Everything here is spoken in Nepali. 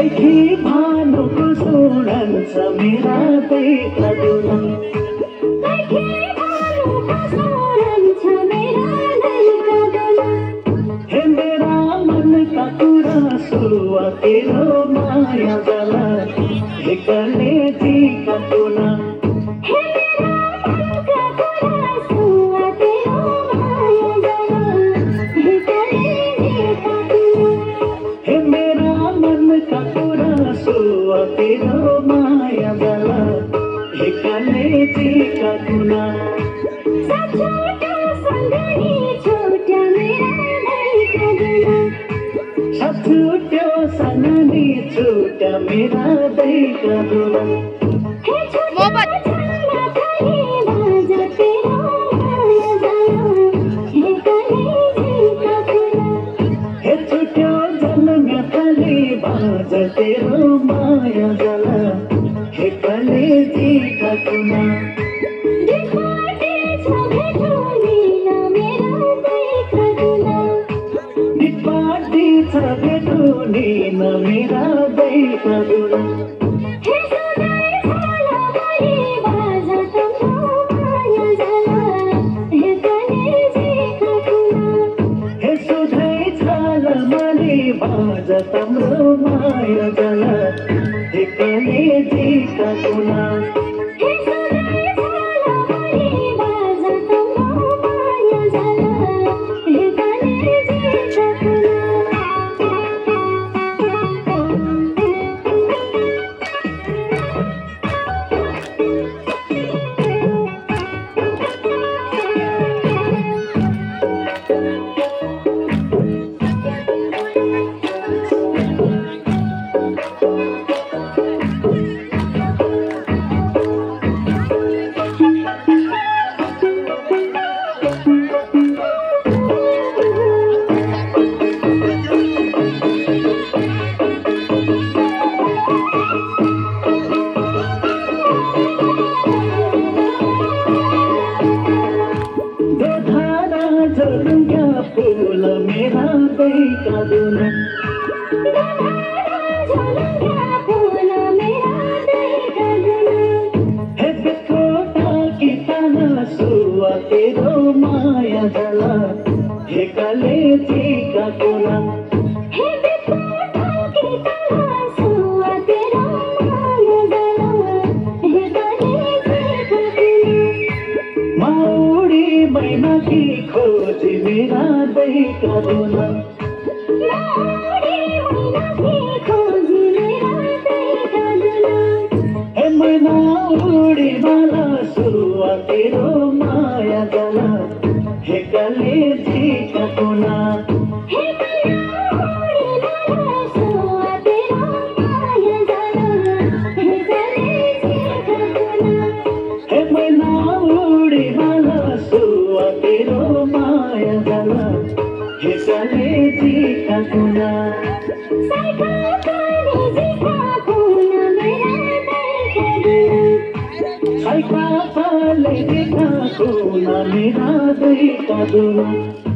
देखि भानुको सुरन्छ मेरा दैका दुना हे मेरा मनका कुरा सुवा तेरो माया जला हे कलेजीका दुना तेरो माया जला हे कलेजीका दुना छुट्यो सननी छुट्या मेरा दैका दुना हे छुट्यो जन्म्या कले बाज तेरो माया जला हे कलेजीका दुना छ भेटुनी न मेरा दैका दुना हे सुधै छाल मले बाज तम्रो माया जला हे कलेजीका दुना फूल मेरा दैका दुना हे बेकोटा की तना सुवा तेरो माया जला हे कलेजीका दुना माउडी मैना की खोजी मेरा दैका दुना हे मैना उडी माला सुवा तेरो माया जला हे कलेजीका दुना हे मैना उडी माला सुवा तेरो माया जला हे कलेजीका दुना साइका कलेजीका दुना मेरा दैका दुना